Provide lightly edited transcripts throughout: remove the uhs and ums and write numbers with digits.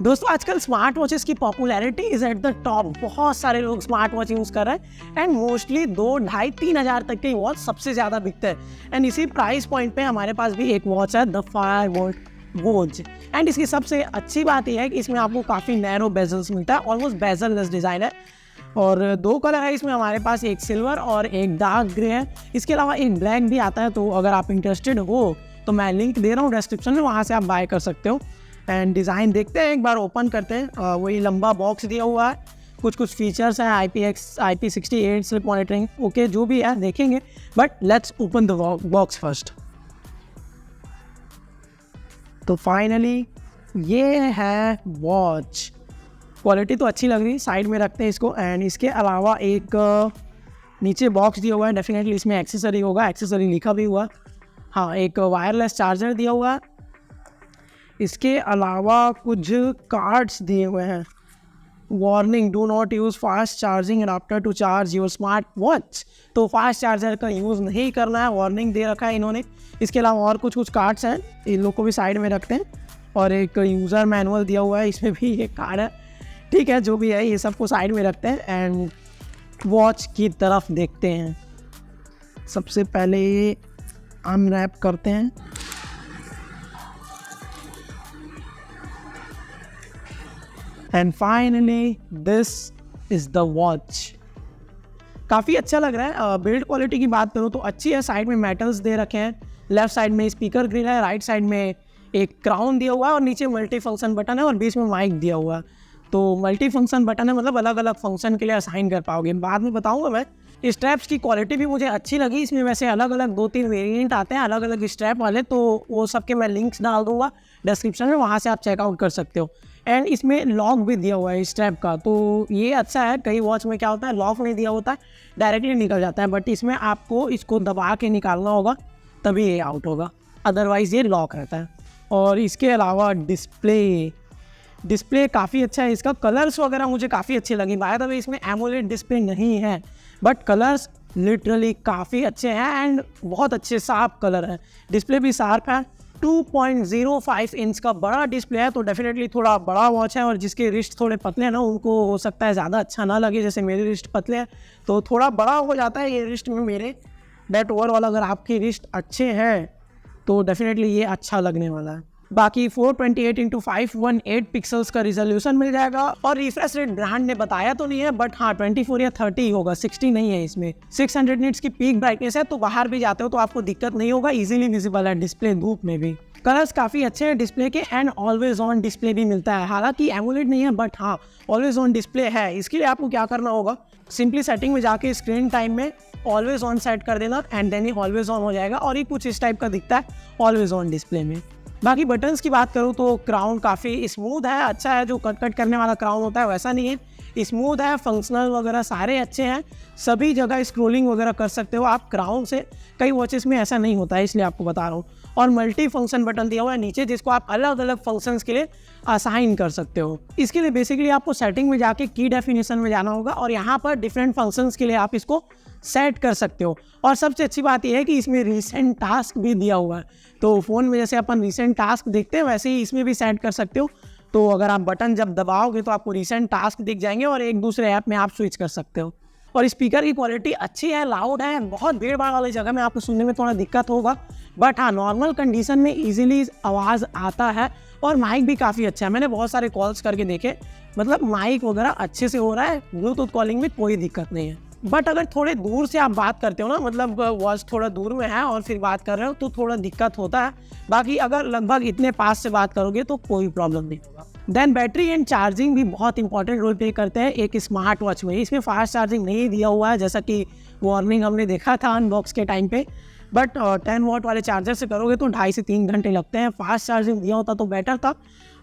दोस्तों आजकल smart watches की popularity is at the top. बहुत सारे लोग स्मार्ट वॉच यूज़ कर रहे हैं एंड मोस्टली 2-2.5-3 हज़ार तक के वॉच सबसे ज़्यादा बिकते हैं। एंड इसी प्राइस पॉइंट पे हमारे पास भी एक वॉच है द फायरबोल्ट वॉच। एंड इसकी सबसे अच्छी बात यह है कि इसमें आपको काफ़ी नैरो बेजल्स मिलता है, ऑलमोस्ट बेजल लेस डिज़ाइन है। और 2 कलर है इसमें हमारे पास, एक सिल्वर और एक डार्क ग्रे है। इसके अलावा एक ब्लैक भी आता है, तो अगर आप इंटरेस्टेड हो तो मैं लिंक दे रहा हूँ डिस्क्रिप्शन में, वहाँ से आप बाय कर सकते हो। एंड डिज़ाइन देखते हैं, एक बार ओपन करते हैं। वही लंबा बॉक्स दिया हुआ है, कुछ फीचर्स हैं, IP68 स्लिप मॉनिटरिंग, ओके जो भी है देखेंगे, but let's open the box first. तो फाइनली ये है वॉच। क्वालिटी तो अच्छी लग रही है, साइड में रखते हैं इसको। एंड इसके अलावा एक नीचे बॉक्स दिया हुआ है, डेफिनेटली इसमें एक्सेसरी होगा, एक्सेसरी लिखा भी हुआ। हाँ, एक वायरलेस चार्जर दिया हुआ है। इसके अलावा कुछ कार्ड्स दिए हुए हैं। Warning, do not use fast charging adapter to charge your smart watch. तो फास्ट चार्जर का यूज़ नहीं करना है, वार्निंग दे रखा है इन्होंने। इसके अलावा और कुछ कार्ड्स हैं, इन लोग को भी साइड में रखते हैं। और एक यूज़र मैनुअल दिया हुआ है, इसमें भी एक कार्ड है। ठीक है, जो भी है ये सबको साइड में रखते हैं एंड वॉच की तरफ देखते हैं। सबसे पहले ये अनरैप करते हैं। And finally this is the watch. काफ़ी अच्छा लग रहा है। बिल्ड क्वालिटी की बात करूँ तो अच्छी है। साइड में मेटल्स दे रखे हैं, लेफ्ट साइड में स्पीकर ग्रिल है, राइट साइड में एक क्राउन दिया हुआ है और नीचे मल्टी फंक्शन बटन है और बीच में माइक दिया हुआ है। तो मल्टी फंक्शन बटन है, मतलब अलग अलग फंक्शन के लिए असाइन कर पाओगे, बाद में बताऊँगा मैं। स्ट्रैप्स की क्वालिटी भी मुझे अच्छी लगी। इसमें वैसे अलग अलग 2-3 वेरिएंट आते हैं अलग अलग स्ट्रैप वाले, तो वो सबके मैं लिंक्स डाल दूँगा डिस्क्रिप्शन में, वहाँ से आप चेकआउट कर सकते हो। एंड इसमें लॉक भी दिया हुआ है स्ट्रैप का, तो ये अच्छा है। कई वॉच में क्या होता है, लॉक नहीं दिया होता है, डायरेक्टली निकल जाता है, बट इसमें आपको इसको दबा के निकालना होगा तभी ये आउट होगा, अदरवाइज़ ये लॉक रहता है। और इसके अलावा डिस्प्ले काफ़ी अच्छा है। इसका कलर्स वगैरह मुझे काफ़ी अच्छे लगे। बाय द वे इसमें एमोलेड डिस्प्ले नहीं है, बट कलर्स लिटरली काफ़ी अच्छे हैं एंड बहुत अच्छे साफ कलर है। डिस्प्ले भी शार्प है। 2.05 इंच का बड़ा डिस्प्ले है, तो डेफिनेटली थोड़ा बड़ा वॉच है। और जिसके रिस्ट थोड़े पतले हैं ना, उनको हो सकता है ज़्यादा अच्छा ना लगे, जैसे मेरे रिस्ट पतले हैं तो थोड़ा बड़ा हो जाता है ये रिस्ट में मेरे। बट ओवरऑल अगर आपके रिस्ट अच्छे हैं तो डेफिनेटली ये अच्छा लगने वाला है। बाकी 428x518 पिक्सल्स का रिजोल्यूशन मिल जाएगा। और रिफ्रेश रेट ब्रांड ने बताया तो नहीं है, बट हाँ 24 या 30 ही होगा, 60 नहीं है इसमें। 600 निट्स की पीक ब्राइटनेस है, तो बाहर भी जाते हो तो आपको दिक्कत नहीं होगा, इजीली विजिबल है डिस्प्ले धूप में भी। कलर्स काफ़ी अच्छे हैं डिस्प्ले के एंड ऑलवेज ऑन डिस्प्ले भी मिलता है। हालांकि एमोलेड नहीं है, बट हाँ ऑलवेज ऑन डिस्प्ले है। इसके लिए आपको क्या करना होगा, सिंपली सेटिंग में जाके स्क्रीन टाइम में ऑलवेज ऑन सेट कर देना एंड देन ही ऑलवेज ऑन हो जाएगा। और ये कुछ इस टाइप का दिखता है ऑलवेज ऑन डिस्प्ले में। बाकी बटन्स की बात करूँ तो क्राउन काफ़ी स्मूथ है, अच्छा है। जो कट करने वाला क्राउन होता है वैसा नहीं है, स्मूथ है। फंक्शनल वगैरह सारे अच्छे हैं, सभी जगह स्क्रोलिंग वगैरह कर सकते हो आप क्राउन से। कई वॉचेस में ऐसा नहीं होता है, इसलिए आपको बता रहा हूँ। और मल्टी फंक्शन बटन दिया हुआ है नीचे, जिसको आप अलग अलग फंक्शंस के लिए असाइन कर सकते हो। इसके लिए बेसिकली आपको सेटिंग में जाके की डेफिनेशन में जाना होगा और यहाँ पर डिफरेंट फंक्शंस के लिए आप इसको सेट कर सकते हो। और सबसे अच्छी बात यह है कि इसमें रिसेंट टास्क भी दिया हुआ है, तो फ़ोन में जैसे अपन रिसेंट टास्क देखते हैं वैसे ही इसमें भी सेट कर सकते हो। तो अगर आप बटन जब दबाओगे तो आपको रिसेंट टास्क दिख जाएंगे और एक दूसरे ऐप में आप स्विच कर सकते हो। और स्पीकर की क्वालिटी अच्छी है, लाउड है। बहुत भीड़ भाड़ वाली जगह में आपको सुनने में थोड़ा दिक्कत होगा, बट हाँ नॉर्मल कंडीशन में ईजिली आवाज़ आता है। और माइक भी काफ़ी अच्छा है, मैंने बहुत सारे कॉल्स करके देखे, मतलब माइक वगैरह अच्छे से हो रहा है। ब्लूटूथ कॉलिंग में कोई दिक्कत नहीं है। बट अगर थोड़े दूर से आप बात करते हो ना, मतलब वॉच थोड़ा दूर में है और फिर बात कर रहे हो तो थोड़ा दिक्कत होता है। बाकी अगर लगभग इतने पास से बात करोगे तो कोई प्रॉब्लम नहीं होगा। देन बैटरी एंड चार्जिंग भी बहुत इंपॉर्टेंट रोल प्ले करते हैं एक स्मार्ट वॉच में। इसमें फास्ट चार्जिंग नहीं दिया हुआ है, जैसा कि वार्निंग हमने देखा था अनबॉक्स के टाइम पे। बट 10 वॉट वाले चार्जर से करोगे तो 2.5 से 3 घंटे लगते हैं। फास्ट चार्जिंग दिया होता तो बेटर था।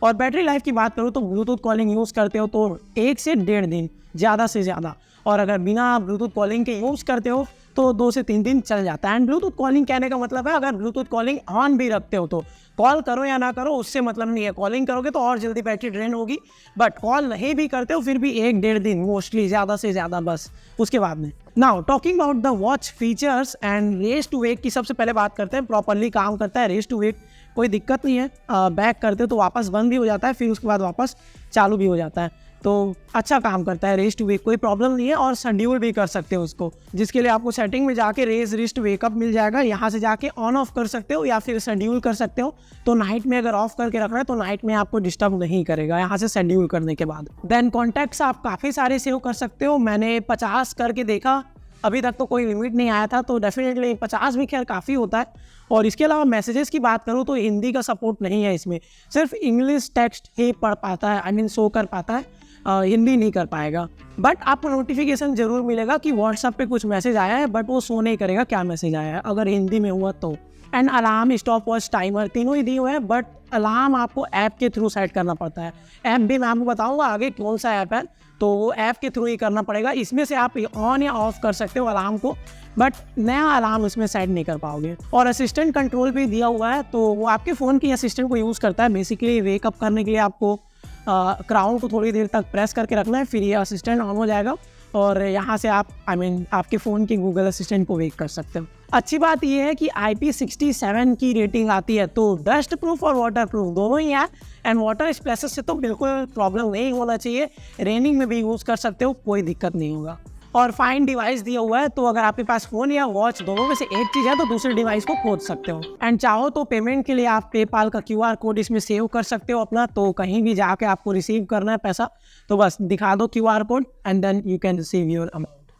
और बैटरी लाइफ की बात करूँ तो ब्लूटूथ कॉलिंग यूज़ करते हो तो 1 से 1.5 दिन ज़्यादा से ज़्यादा। और अगर बिना ब्लूटूथ कॉलिंग के यूज़ करते हो तो 2 से 3 दिन चल जाता है। एंड ब्लूटूथ कॉलिंग कहने का मतलब है, अगर ब्लूटूथ कॉलिंग ऑन भी रखते हो तो कॉल करो या ना करो उससे मतलब नहीं है। कॉलिंग करोगे तो और जल्दी बैटरी ड्रेन होगी, बट कॉल नहीं भी करते हो फिर भी 1-1.5 दिन मोस्टली, ज़्यादा से ज़्यादा बस, उसके बाद में। Now talking about the watch features and raise to wake की सबसे पहले बात करते हैं। प्रॉपरली काम करता है रेस टू वेक कोई दिक्कत नहीं है। बैक करते हो तो वापस बंद भी हो जाता है, फिर उसके बाद वापस चालू भी हो जाता है। तो अच्छा काम करता है। रेस्ट वेक कोई प्रॉब्लम नहीं है, और शेड्यूल भी कर सकते हो उसको, जिसके लिए आपको सेटिंग में जाके रेज रिस्ट वेकअप मिल जाएगा। यहाँ से जाके ऑन ऑफ कर सकते हो या फिर शेड्यूल कर सकते हो। तो नाइट में अगर ऑफ करके रखना है तो नाइट में आपको डिस्टर्ब नहीं करेगा यहाँ से शेड्यूल करने के बाद। देन कॉन्टैक्ट्स आप काफ़ी सारे सेव कर सकते हो। मैंने 50 करके देखा, अभी तक तो कोई लिमिट नहीं आया था, तो डेफिनेटली 50 भी खैर काफ़ी होता है। और इसके अलावा मैसेजेस की बात करूँ तो हिंदी का सपोर्ट नहीं है इसमें, सिर्फ इंग्लिश टेक्स्ट ही पढ़ पाता है, आई मीन शो कर पाता है, हिंदी नहीं कर पाएगा। बट आपको नोटिफिकेशन ज़रूर मिलेगा कि व्हाट्सएप पे कुछ मैसेज आया है, बट वो शो नहीं करेगा क्या मैसेज आया है अगर हिंदी में हुआ तो। And alarm, stop watch, timer तीनों ही दिए हुए हैं, बट अलार्म आपको ऐप के थ्रू सेट करना पड़ता है। ऐप भी मैं आपको बताऊंगा आगे कौन सा ऐप है, तो वो ऐप के थ्रू ही करना पड़ेगा। इसमें से आप ऑन या ऑफ कर सकते हो अलार्म को, बट नया अलार्म उसमें सेट नहीं कर पाओगे। और असिस्टेंट कंट्रोल भी दिया हुआ है, तो वो आपके फ़ोन की असिस्टेंट को यूज़ करता है। बेसिकली वेकअप करने के लिए आपको क्राउन को थोड़ी देर तक प्रेस करके रखना है, फिर ये असिस्टेंट ऑन हो जाएगा और यहाँ से आप आपके फ़ोन की गूगल असिस्टेंट को वेक कर सकते हो। अच्छी बात ये है कि IP67 की रेटिंग आती है, तो डस्ट प्रूफ और वाटर प्रूफ दोनों ही है। एंड वाटर स्प्लैशेस से तो बिल्कुल प्रॉब्लम नहीं होना चाहिए, रेनिंग में भी यूज़ कर सकते हो, कोई दिक्कत नहीं होगा। और फाइंड डिवाइस दिया हुआ है, तो अगर आपके पास फ़ोन या वॉच दोनों में से एक चीज़ है तो दूसरे डिवाइस को खोज सकते हो। एंड चाहो तो पेमेंट के लिए आप पेपाल का QR कोड इसमें सेव कर सकते हो अपना, तो कहीं भी जाके आपको रिसीव करना है पैसा तो बस दिखा दो QR code and then you can receive your amount.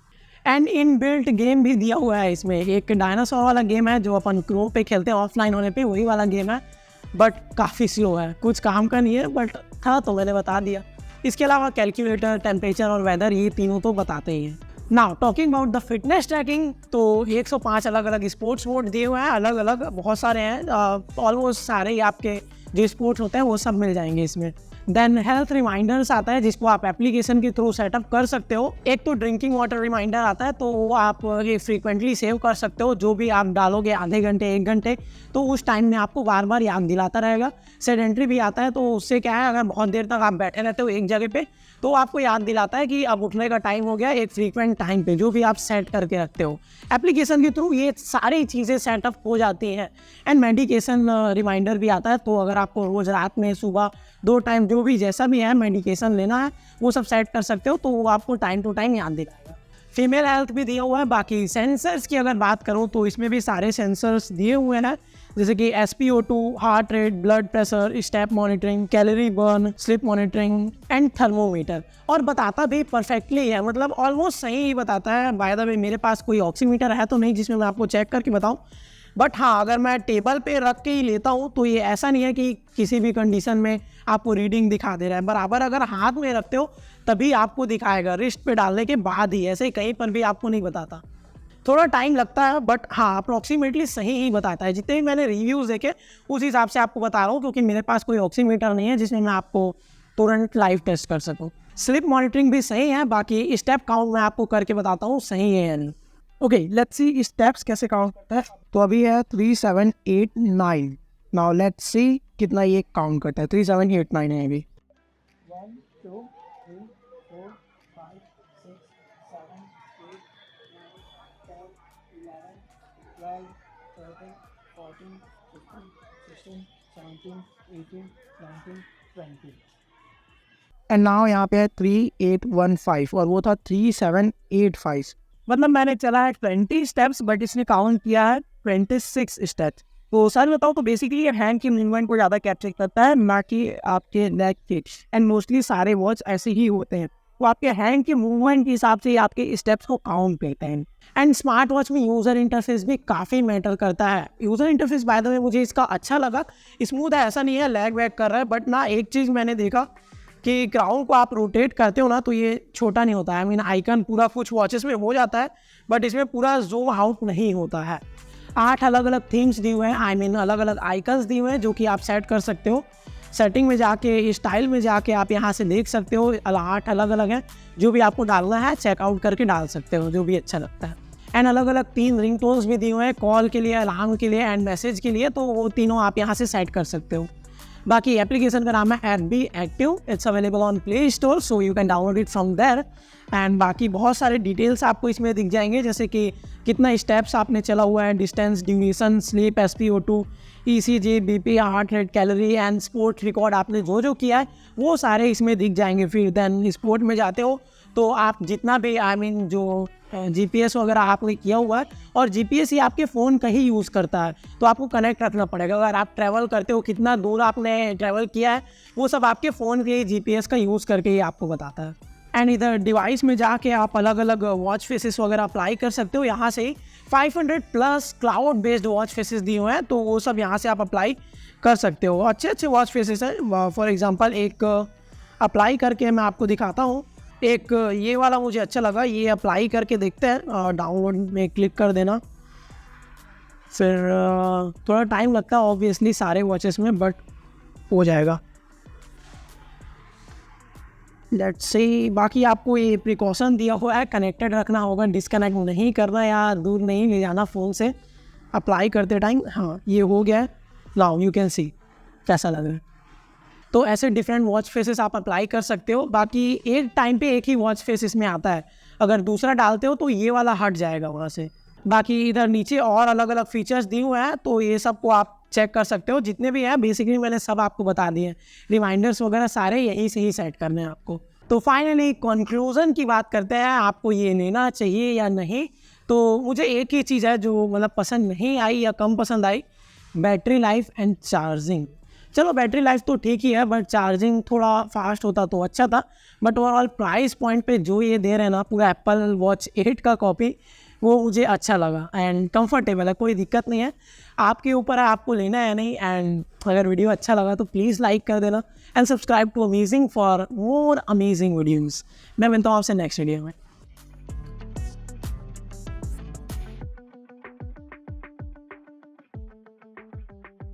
And inbuilt game भी दिया हुआ है इसमें, एक डायनासोर वाला गेम है जो अपन क्रोम पे खेलते हैं ऑफलाइन होने पे, वही वाला गेम है, बट काफ़ी स्लो है, कुछ काम का नहीं है, बट था तो मैंने बता दिया। इसके अलावा कैलकुलेटर, टेम्परेचर और वेदर ये तीनों तो बताते ही हैं। Now talking about the fitness tracking, तो 105 अलग अलग स्पोर्ट्स मोड दिए हुए हैं, अलग अलग बहुत सारे हैं, ऑलमोस्ट सारे ही आपके जो स्पोर्ट्स होते हैं वो सब मिल जाएंगे इसमें। देन हेल्थ रिमाइंडर्स आता है जिसको आप एप्लीकेशन के थ्रू सेटअप कर सकते हो। एक तो ड्रिंकिंग वाटर रिमाइंडर आता है, तो वो आप ये फ्रीक्वेंटली सेव कर सकते हो, जो भी आप डालोगे आधे घंटे 1 घंटे, तो उस टाइम में आपको बार बार याद दिलाता रहेगा। सेडेंट्री भी आता है, तो उससे क्या है, अगर बहुत देर तक आप बैठे रहते हो एक जगह पे तो आपको याद दिलाता है कि अब उठने का टाइम हो गया, एक फ्रीक्वेंट टाइम पे जो भी आप सेट करके रखते हो एप्लीकेशन के थ्रू, ये सारी चीज़ें सेटअप हो जाती हैं। एंड मेडिकेशन रिमाइंडर भी आता है, तो अगर आपको रोज़ रात में सुबह 2 टाइम जो भी जैसा भी है मेडिकेशन लेना है वो सब सेट कर सकते हो, तो वो आपको टाइम टू टाइम याद दिलाएगा। फीमेल हेल्थ भी दिया हुआ है। बाकी सेंसर्स की अगर बात करूँ तो इसमें भी सारे सेंसर्स दिए हुए हैं, जैसे कि SpO2, heart rate, blood pressure, step monitoring, calorie burn, sleep monitoring and thermometer. और बताता भी परफेक्टली है, मतलब ऑलमोस्ट सही ही बताता है। बाय द वे मेरे पास कोई ऑक्सीमीटर है तो नहीं जिसमें मैं आपको चेक करके बताऊं, बट हाँ अगर मैं टेबल पे रख के ही लेता हूँ तो ये ऐसा नहीं है कि किसी भी कंडीशन में आपको रीडिंग दिखा दे रहा है। बराबर अगर हाथ में रखते हो तभी आपको दिखाएगा, रिस्ट पे डालने के बाद ही, ऐसे ही कहीं पर भी आपको नहीं बताता। थोड़ा टाइम लगता है, बट हाँ अप्रॉक्सीमेटली सही ही बताता है। जितने भी मैंने रिव्यूज़ देखे उस हिसाब से आपको बता रहा हूँ, क्योंकि मेरे पास कोई ऑक्सीमीटर नहीं है जिसमें मैं आपको तुरंत लाइव टेस्ट कर सकूँ। स्लिप मॉनिटरिंग भी सही है। बाकी स्टेप काउंट मैं आपको करके बताता हूँ सही है या नहीं। ओके, लेट्स सी स्टेप्स कैसे काउंट करता है। तो अभी है 3, 7, 8, 9। नाउ लेट्स सी कितना ये काउंट करता है। 3, 7, 8, 9 है अभी। 1, 2, 3, 4, 5, 6, 7, 8, 9, 10, 11, 12, 13, 14, 15, 16, 17, 18, 19, 20। एंड नाउ यहाँ पे है 3, 8, 1, 5 और वो था 3, 7, 8, 5। मतलब मैंने चला है 20 स्टेप्स, बट इसने काउंट किया है 26 स्टेप्स। तो सर बताओ तो बेसिकली ये हैंड की मूवमेंट को ज़्यादा कैप्चर करता है, ना कि आपके नेक के। एंड मोस्टली सारे वॉच ऐसे ही होते हैं, तो आपके हैंड की मूवमेंट के हिसाब से आपके स्टेप्स को काउंट करते हैं। एंड स्मार्ट वॉच में यूज़र इंटरफेस भी काफ़ी मैटर करता है। User interface by the way मुझे इसका अच्छा लगा, स्मूथ है, ऐसा नहीं है लैग वैग कर रहा है। बट ना एक चीज़ मैंने देखा कि क्राउन को आप रोटेट करते हो ना तो ये छोटा नहीं होता है। आई मीन आइकन पूरा कुछ वॉचेस में हो जाता है, बट इसमें पूरा जूम आउट नहीं होता है। 8 अलग अलग थीम्स दिए हुए हैं, आई मीन अलग अलग आइकन्स दिए हुए हैं जो कि आप सेट कर सकते हो। सेटिंग में जाके, स्टाइल में जाके आप यहाँ से देख सकते हो। 8 अलग अलग हैं, जो भी आपको डालना है चेकआउट करके डाल सकते हो, जो भी अच्छा लगता है। एंड अलग अलग 3 रिंगटोन्स भी दिए हुए हैं, कॉल के लिए, अलार्म के लिए एंड मैसेज के लिए, तो वो तीनों आप यहाँ से सेट कर सकते हो। बाकी एप्लीकेशन का नाम है FB active, it's available on play store, so you can download it from there. And बाकी बहुत सारे डिटेल्स आपको इसमें दिख जाएंगे, जैसे कि कितना स्टेप्स आपने चला हुआ है, distance, duration, sleep, SpO2, ECG, BP, heart rate, calorie and sport record आपने जो जो किया है वो सारे इसमें दिख जाएंगे। फिर देन स्पोर्ट में जाते हो तो आप जितना भी जो GPS वगैरह आपने किया हुआ है, और GPS ही आपके फ़ोन का ही यूज़ करता है, तो आपको कनेक्ट रखना पड़ेगा। अगर आप ट्रैवल करते हो, कितना दूर आपने ट्रैवल किया है, वो सब आपके फ़ोन के GPS का यूज़ करके ही आपको बताता है। एंड इधर डिवाइस में जाके आप अलग अलग वॉच फेसेस वगैरह अप्लाई कर सकते हो। यहाँ से ही 500+ क्लाउड बेस्ड वॉच फेसेस दिए हुए हैं, तो वो सब यहाँ से आप अप्लाई कर सकते हो। अच्छे अच्छे वॉच फेसेस हैं। फॉर एग्जांपल एक अप्लाई करके मैं आपको दिखाता हूँ। एक ये वाला मुझे अच्छा लगा, ये अप्लाई करके देखते हैं। डाउनलोड में क्लिक कर देना। फिर थोड़ा टाइम लगता है ऑब्वियसली सारे वॉचेस में, बट हो जाएगा। Let's see. बाकी आपको ये प्रिकॉशन दिया हुआ है, कनेक्टेड रखना होगा, डिस्कनेक्ट नहीं करना या दूर नहीं ले जाना फ़ोन से अप्लाई करते टाइम। हाँ, ये हो गया है। नाउ यू कैन सी कैसा लग रहा है। तो ऐसे डिफरेंट वॉच फेसेस आप अप्लाई कर सकते हो। बाकी एक टाइम पे एक ही वॉच फेस इसमें आता है, अगर दूसरा डालते हो तो ये वाला हट जाएगा वहाँ से। बाकी इधर नीचे और अलग अलग फीचर्स दिए हुए हैं, तो ये सब को आप चेक कर सकते हो। जितने भी हैं बेसिकली मैंने सब आपको बता दिए हैं। रिमाइंडर्स वगैरह सारे यहीं से ही सेट करने हैं आपको। तो फाइनली कंक्लूज़न की बात करते हैं, आपको ये लेना चाहिए या नहीं। तो मुझे एक ही चीज़ है जो मतलब पसंद नहीं आई या कम पसंद आई, बैटरी लाइफ एंड चार्जिंग। चलो बैटरी लाइफ तो ठीक ही है, बट चार्जिंग थोड़ा फास्ट होता तो अच्छा था। बट ओवरऑल प्राइस पॉइंट पे जो ये दे रहे हैं ना, पूरा एप्पल वॉच 8 का कॉपी, वो मुझे अच्छा लगा एंड कंफर्टेबल है, कोई दिक्कत नहीं है। आपके ऊपर है आपको लेना है या नहीं। एंड अगर वीडियो अच्छा लगा तो प्लीज़ लाइक कर देना and subscribe to amazing for more amazing videos. मैं मिलता हूँ आपसे नेक्स्ट वीडियो में।